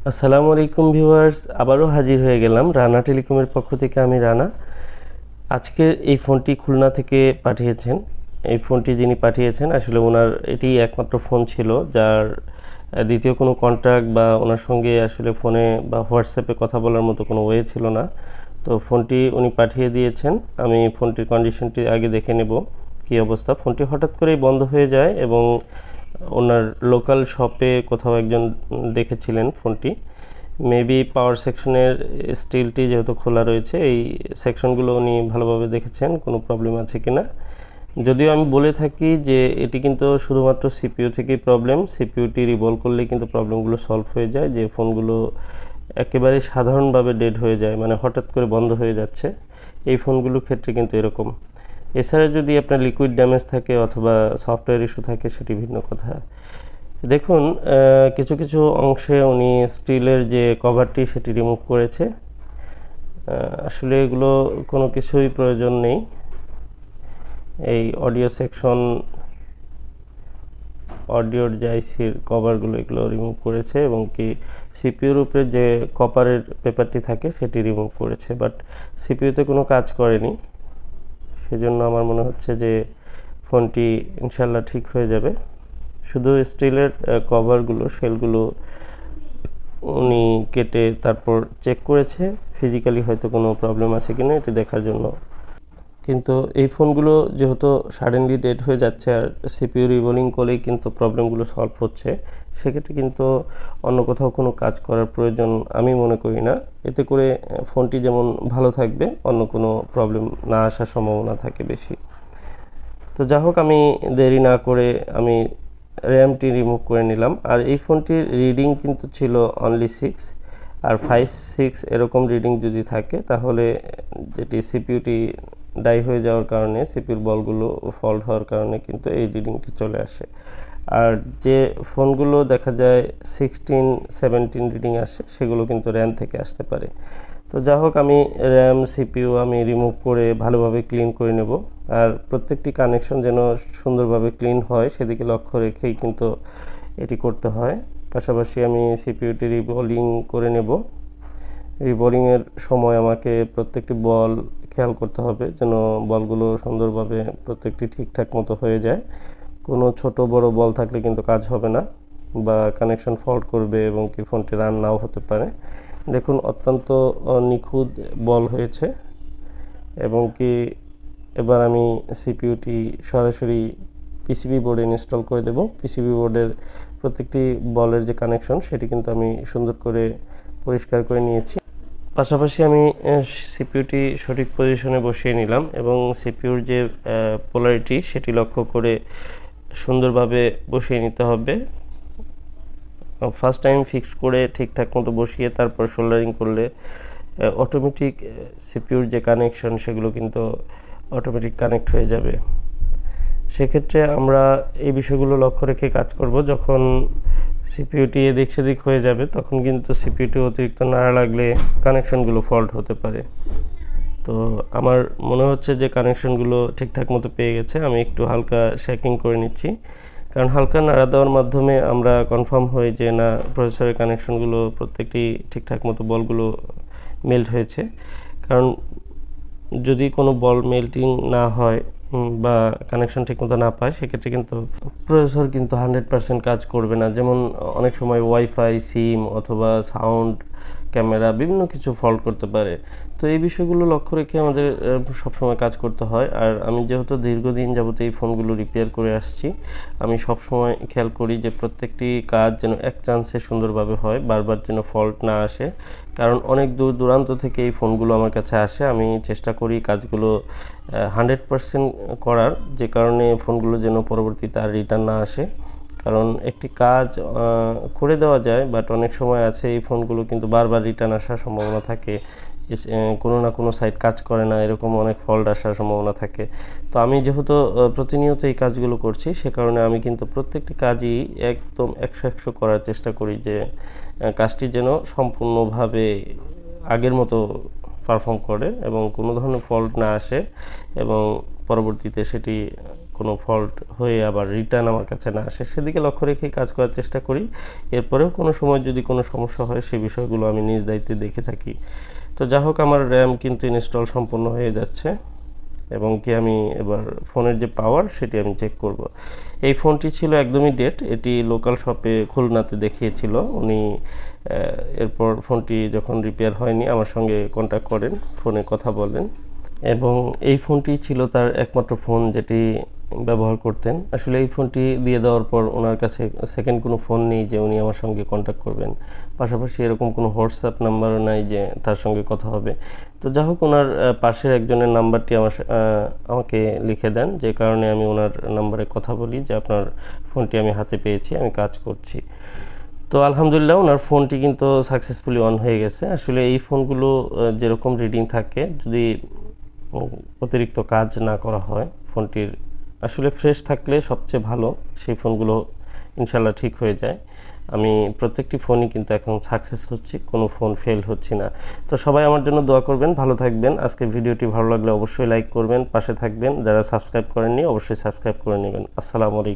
আসসালামু আলাইকুম ভিউয়ার্স, আবারও হাজির হয়ে গেলাম রানা টেলিকমের পক্ষ থেকে। আমি রানা। আজকে এই ফোনটি খুলনা থেকে পাঠিয়েছেন। এই ফোনটি যিনি পাঠিয়েছেন আসলে ওনার এটি একমাত্র ফোন ছিল যার দ্বিতীয় কোনো কন্ট্যাক্ট বা ওনার সঙ্গে আসলে ফোনে বা হোয়াটসঅ্যাপে কথা বলার মতো কোনো ওয়ে ছিল না। তো ফোনটি উনি পাঠিয়ে দিয়েছেন। আমি ফোনটির কন্ডিশনটি আগে দেখে নেব কী অবস্থা। ফোনটি হঠাৎ করেই বন্ধ হয়ে যায় এবং ওনার লোকাল শপে কোথাও একজন দেখেছিলেন ফোনটি। মেবি পাওয়ার সেকশনের স্টিলটি যেহেতু খোলা রয়েছে, এই সেকশনগুলো উনি ভালোভাবে দেখেছেন কোনো প্রবলেম আছে কিনা। যদিও আমি বলে থাকি যে এটি কিন্তু শুধুমাত্র সিপিইউ থেকেই প্রবলেম, সিপিইউটি রিভলভ করলেই কিন্তু প্রবলেমগুলো সলভ হয়ে যায়। যে ফোনগুলো একেবারে সাধারণভাবে ডেড হয়ে যায়, মানে হঠাৎ করে বন্ধ হয়ে যাচ্ছে, এই ফোনগুলোর ক্ষেত্রে কিন্তু এরকম। এছাড়া যদি আপনার লিকুইড ড্যামেজ থাকে অথবা সফটওয়্যার ইস্যু থাকে সেটি ভিন্ন কথা। দেখুন, কিছু কিছু অংশে উনি স্টিলের যে কভারটি সেটি রিমুভ করেছে। আসলে এগুলো কোনো কিছুই প্রয়োজন নেই। এই অডিও সেকশন, অডিওর যে আইসির কভারগুলো এগুলো রিমুভ করেছে এবং কি সিপিইউর উপরে যে কপারের পেপারটি থাকে সেটি রিমুভ করেছে, বাট সিপিইউতে কোনো কাজ করেনি। সেজন্য আমার মনে হচ্ছে যে ফোনটি ইনশাল্লাহ ঠিক হয়ে যাবে। শুধু স্টিলের কভারগুলো, শেলগুলো উনি কেটে তারপর চেক করেছে ফিজিক্যালি হয়তো কোনো প্রবলেম আছে কিনা এটি দেখার জন্য। কিন্তু এই ফোনগুলো যেহেতু সাডেনলি ডেড হয়ে যাচ্ছে আর সিপিইউ রিবোলিং করলেই কিন্তু প্রবলেমগুলো সলভ হচ্ছে, সেক্ষেত্রে কিন্তু অন্য কোথাও কোনো কাজ করার প্রয়োজন আমি মনে করি না। এতে করে ফোনটি যেমন ভালো থাকবে, অন্য কোনো প্রবলেম না আসার সম্ভাবনা থাকে বেশি। তো যা হোক, আমি দেরি না করে আমি র্যামটি রিমুভ করে নিলাম। আর এই ফোনটির রিডিং কিন্তু ছিল অনলি 6, আর 5-6 এরকম রিডিং যদি থাকে তাহলে যেটি সিপিইউটি ডাই হয়ে যাওয়ার কারণে, সিপিইউর বলগুলো ফল্ট হওয়ার কারণে কিন্তু এই রিডিংটি চলে আসে। আর যে ফোনগুলো দেখা যায় 16-17 রিডিং আসে সেগুলো কিন্তু র্যাম থেকে আসতে পারে। তো যা হোক, আমি র্যাম সিপিইউ আমি রিমুভ করে ভালোভাবে ক্লিন করে নেব। আর প্রত্যেকটি কানেকশন যেন সুন্দরভাবে ক্লিন হয় সেদিকে লক্ষ্য রেখেই কিন্তু এটি করতে হয়। পাশাপাশি আমি সিপিইউটি রিবোলিং করে নেব। রিবোলিংয়ের সময় আমাকে প্রত্যেকটি বল খেয়াল করতে হবে যেন বলগুলো সুন্দরভাবে প্রত্যেকটি ঠিকঠাক মতো হয়ে যায়। কোনো ছোট বড় বল থাকলে কিন্তু কাজ হবে না বা কানেকশন ফল্ট করবে এবং কি ফোনটি রান নাও হতে পারে। দেখুন, অত্যন্ত নিখুঁত বল হয়েছে এবং কি এবার আমি সিপিইউটি সরাসরি পিসিবি বোর্ডে ইনস্টল করে দেব। পিসিবি বোর্ডের প্রত্যেকটি বলের যে কানেকশন সেটি কিন্তু আমি সুন্দর করে পরিষ্কার করে নিয়েছি। পাশাপাশি আমি সিপিইউটি সঠিক পজিশনে বসিয়ে নিলাম এবং সিপিইউর যে পোলারিটি সেটি লক্ষ্য করে সুন্দরভাবে বসিয়ে নিতে হবে। ফার্স্ট টাইম ফিক্স করে ঠিকঠাক মতো বসিয়ে তারপর সোল্ডারিং করলে অটোমেটিক সিপিইউর যে কানেকশন সেগুলো কিন্তু অটোমেটিক কানেক্ট হয়ে যাবে। সেক্ষেত্রে আমরা এই বিষয়গুলো লক্ষ্য রেখে কাজ করব। যখন সিপিইউটি এদিক সেদিক হয়ে যাবে তখন কিন্তু সিপিইউটি অতিরিক্ত নাড়া লাগলে কানেকশনগুলো ফল্ট হতে পারে। তো আমার মনে হচ্ছে যে কানেকশনগুলো ঠিকঠাক মতো পেয়ে গেছে। আমি একটু হালকা শেকিং করে নিচ্ছি, কারণ হালকা নাড়া দেওয়ার মাধ্যমে আমরা কনফার্ম হই যে না, প্রসেসরের কানেকশনগুলো প্রত্যেকটি ঠিকঠাক মতো বলগুলো মেল্ট হয়েছে। কারণ যদি কোনো বল মেল্টিং না হয় বা কানেকশন ঠিকমতো না পায় সেক্ষেত্রে কিন্তু প্রসেসর কিন্তু 100% কাজ করবে না। যেমন অনেক সময় ওয়াইফাই, সিম অথবা সাউন্ড, ক্যামেরা বিভিন্ন কিছু ফল্ট করতে পারে। তো এই বিষয়গুলো লক্ষ্য রেখে আমাদের সবসময় কাজ করতে হয়। আর আমি যেহেতু দীর্ঘদিন যাবত এই ফোনগুলো রিপেয়ার করে আসছি, আমি সবসময় খেয়াল করি যে প্রত্যেকটি কাজ যেন এক চান্সে সুন্দরভাবে হয়, বারবার যেন ফল্ট না আসে। কারণ অনেক দূর দূরান্ত থেকে এই ফোনগুলো আমার কাছে আসে। আমি চেষ্টা করি কাজগুলো 100% করার, যে কারণে ফোনগুলো যেন পরবর্তীতে আর রিটার্ন না আসে। কারণ একটি কাজ করে দেওয়া যায়, বাট অনেক সময় আছে এই ফোনগুলো কিন্তু বারবার রিটার্ন আসার সম্ভাবনা থাকে। কোনো না কোনো সাইট কাজ করে না, এরকম অনেক ফল্ট আসার সম্ভাবনা থাকে। তো আমি যেহেতু প্রতিনিয়ত এই কাজগুলো করছি সে কারণে আমি কিন্তু প্রত্যেকটি কাজই একদম 100% করার চেষ্টা করি যে কাজটি যেন সম্পূর্ণভাবে আগের মতো পারফর্ম করে এবং কোনো ধরনের ফল্ট না আসে এবং পরবর্তীতে সেটি কোনো ফল্ট হয়ে আবার রিটার্ন আমার কাছে না আসে, সেদিকে লক্ষ্য রেখে কাজ করার চেষ্টা করি। এরপরেও কোনো সময় যদি কোনো সমস্যা হয় সেই বিষয়গুলো আমি নিজ দায়িত্বে দেখে থাকি। তো যা হোক, আমার র্যাম কিন্তু ইনস্টল সম্পূর্ণ হয়ে যাচ্ছে এবং কি আমি এবার ফোনের যে পাওয়ার সেটি আমি চেক করব। এই ফোনটি ছিল একদমই ডেট, এটি লোকাল শপে খুলনাতে দেখিয়েছিল উনি। এরপর ফোনটি যখন রিপেয়ার হয়নি আমার সঙ্গে কন্ট্যাক্ট করেন, ফোনে কথা বলেন এবং এই ফোনটি ছিল তার একমাত্র ফোন যেটি ব্যবহার করতেন। আসলে এই ফোনটি দিয়ে দেওয়ার পর ওনার কাছে সেকেন্ড কোনো ফোন নেই যে উনি আমার সঙ্গে কন্ট্যাক্ট করবেন, পাশাপাশি এরকম কোনো হোয়াটসঅ্যাপ নাম্বারও নাই যে তার সঙ্গে কথা হবে। তো যা হোক, ওনার পাশের একজনের নাম্বারটি আমাকে লিখে দেন, যে কারণে আমি ওনার নাম্বারে কথা বলি যে আপনার ফোনটি আমি হাতে পেয়েছি, আমি কাজ করছি। তো আলহামদুলিল্লাহ ওনার ফোনটি কিন্তু সাকসেসফুলি অন হয়ে গেছে। আসলে এই ফোনগুলো যেরকম রিডিং থাকে, যদি অতিরিক্ত কাজ না করা হয়, ফোনটির আসলে ফ্রেশ থাকলে সবচেয়ে ভালো, সেই ফোনগুলো ইনশাল্লাহ ঠিক হয়ে যায়। আমি প্রত্যেকটি ফোনই কিন্তু এখন সাকসেস হচ্ছি, কোনো ফোন ফেল হচ্ছে না। তো সবাই আমার জন্য দোয়া করবেন, ভালো থাকবেন। আজকে ভিডিওটি ভালো লাগলে অবশ্যই লাইক করবেন, পাশে থাকবেন। যারা সাবস্ক্রাইব করেননি অবশ্যই সাবস্ক্রাইব করে নেবেন। আসসালামু আলাইকুম।